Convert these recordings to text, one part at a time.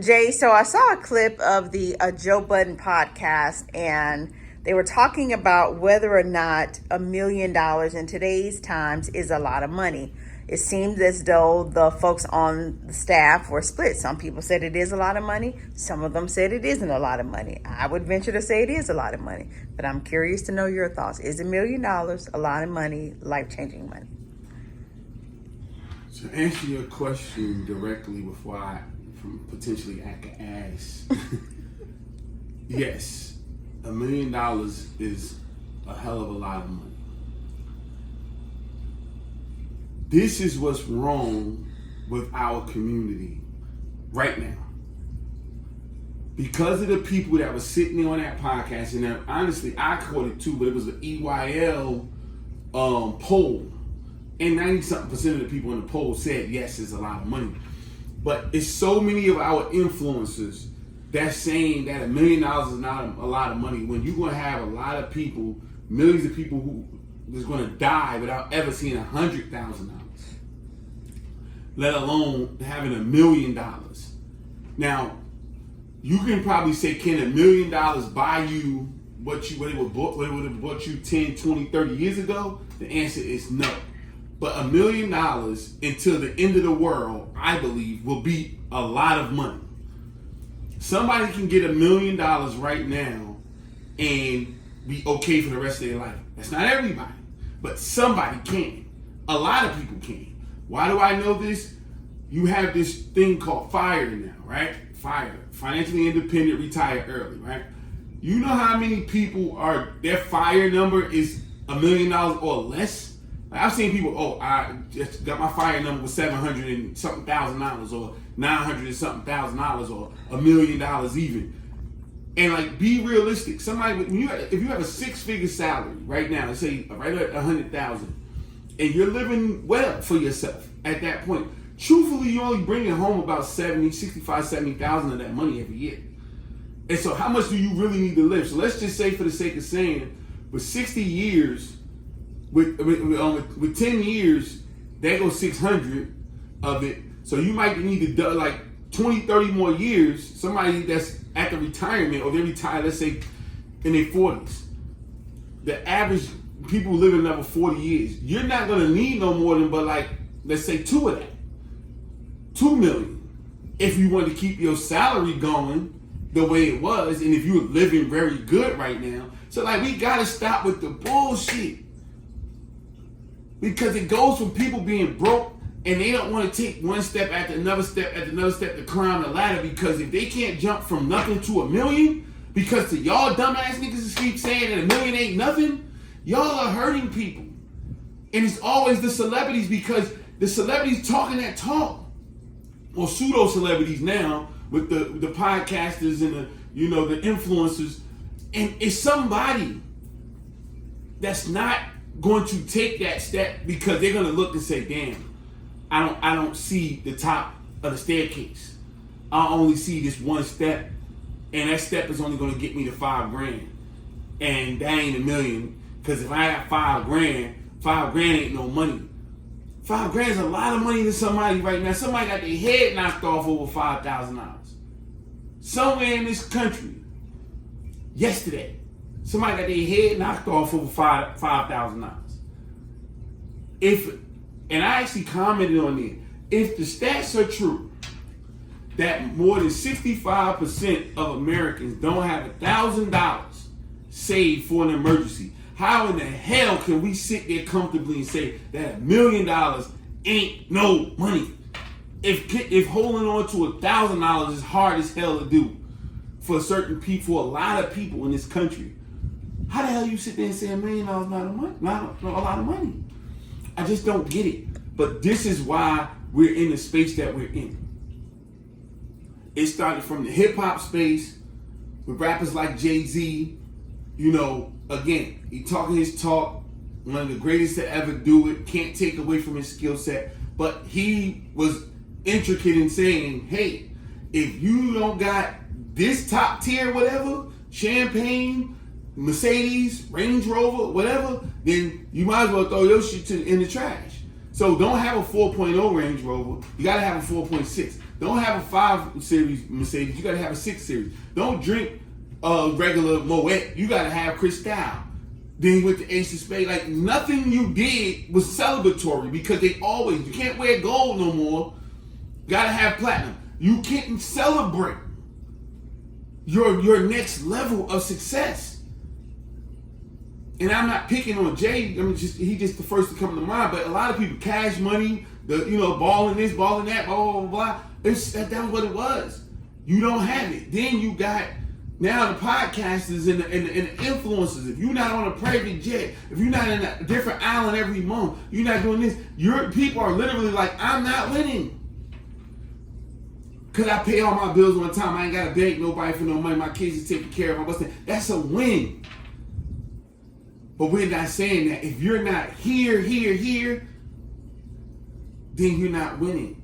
Jay, so I saw a clip of the Joe Budden podcast, and they were talking about whether or not $1 million in today's times is a lot of money. It seems as though the folks on the staff were split. Some people said it is a lot of money. Some of them said it isn't a lot of money. I would venture to say it is a lot of money, but I'm curious to know your thoughts. Is $1 million a lot of money, life-changing money? To answer your question directly before I potentially act an ass, yes, $1 million is a hell of a lot of money. This is what's wrong with our community right now. Because of the people that were sitting there on that podcast, and honestly, I caught it too, but it was an EYL poll, and 90-something% of the people in the poll said yes, it's a lot of money. But it's so many of our influencers that's saying that $1 million is not a lot of money when you're going to have a lot of people, millions of people who is going to die without ever seeing $100,000, let alone having $1 million. Now, you can probably say, can $1 million buy you what it would have bought you 10, 20, 30 years ago? The answer is no. But $1 million until the end of the world, I believe, will be a lot of money. Somebody can get $1 million right now and be okay for the rest of their life. That's not everybody, but somebody can. A lot of people can. Why do I know this? You have this thing called FIRE now, right? FIRE, financially independent, retire early, right? You know how many people their FIRE number is $1 million or less? I've seen people, I just got my FIRE number with $700 and something $1,000 or $900 and something $1,000 or $1 million even. And like, be realistic. Somebody, if you have a six-figure salary right now, let's say right at $100,000, and you're living well for yourself at that point, truthfully, you're only bringing home about 70,000 of that money every year. And so how much do you really need to live? So let's just say, for the sake of saying, with 60 years, with 10 years, there goes 600 of it. So you might need to do like 20, 30 more years. Somebody that's at the retirement, or they retire, let's say, in their 40s. The average people living another 40 years. You're not going to need no more than, but like, let's say 2 of that. 2 million. If you want to keep your salary going the way it was, and if you're living very good right now. So like, we got to stop with the bullshit. Because it goes from people being broke and they don't want to take one step after another step after another step to climb the ladder, because if they can't jump from nothing to $1 million, because to y'all dumbass niggas keep saying that $1 million ain't nothing, y'all are hurting people. And it's always the celebrities, because the celebrities talking that talk, or pseudo celebrities now with the podcasters and the influencers, and it's somebody that's not going to take that step, because they're going to look and say, damn, I don't see the top of the staircase. I only see this one step, and that step is only going to get me to $5,000, and that ain't $1 million. Because if I have $5,000, $5,000 ain't no money. $5,000 is a lot of money to somebody right now. Somebody got their head knocked off over $5,000 somewhere in this country yesterday. Somebody got their head knocked off over $5,000. And I actually commented on it. If the stats are true, that more than 65% of Americans don't have $1,000 saved for an emergency, how in the hell can we sit there comfortably and say that $1 million ain't no money? If holding on to $1,000 is hard as hell to do for certain people, for a lot of people in this country, how the hell you sit there and say $1 million not a lot of money? I just don't get it. But this is why we're in the space that we're in. It started from the hip hop space with rappers like Jay-Z. Again, he talking his talk, one of the greatest to ever do it. Can't take away from his skill set. But he was intricate in saying, hey, if you don't got this top tier, whatever, champagne, Mercedes, Range Rover, whatever, then you might as well throw your shit in the trash. So don't have a 4.0 Range Rover. You got to have a 4.6. Don't have a 5 Series Mercedes. You got to have a 6 Series. Don't drink regular Moet. You got to have Cristal. Then you went to Ace of Spades. Like, nothing you did was celebratory because they always, you can't wear gold no more. Got to have platinum. You can't celebrate your next level of success. And I'm not picking on Jay. I mean, he just the first to come to mind. But a lot of people, Cash Money, balling this, balling that, blah, blah, blah, blah. That was what it was. You don't have it. Then you got now the podcasters and the influencers. If you're not on a private jet, if you're not in a different island every month, you're not doing this. Your people are literally like, I'm not winning. Because I pay all my bills on time. I ain't got to beg nobody for no money. My kids are taking care of them. That's a win. But we're not saying that. If you're not here, then you're not winning.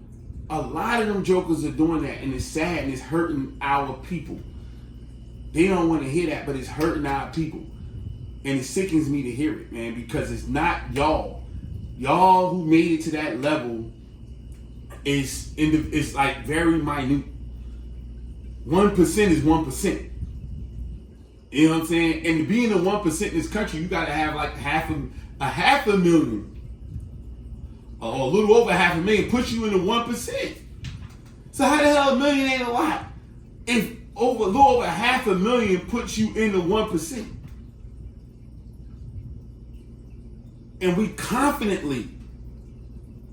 A lot of them jokers are doing that, and it's sad, and it's hurting our people. They don't want to hear that, but it's hurting our people. And it sickens me to hear it, man, because it's not y'all. Y'all who made it to that level is like very minute. 1% is 1%. You know what I'm saying? And to be in the 1% in this country, you got to have like half a million. Or a little over 500,000 puts you in the 1%. So how the hell $1 million ain't a lot? If a little over 500,000 puts you in the 1%. And we confidently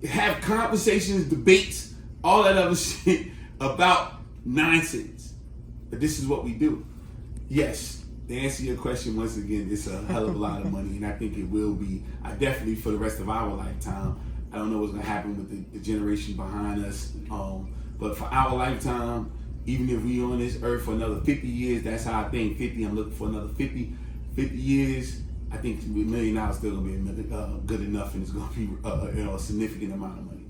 have conversations, debates, all that other shit about nonsense. But this is what we do. Yes, to answer your question once again, it's a hell of a lot of money, and I think it will be. I definitely, for the rest of our lifetime, I don't know what's going to happen with the generation behind us, but for our lifetime, even if we on this earth for another 50 years, that's how I think. 50, I'm looking for another 50 years. I think $1 million is still going to be good enough, and it's going to be a significant amount of money.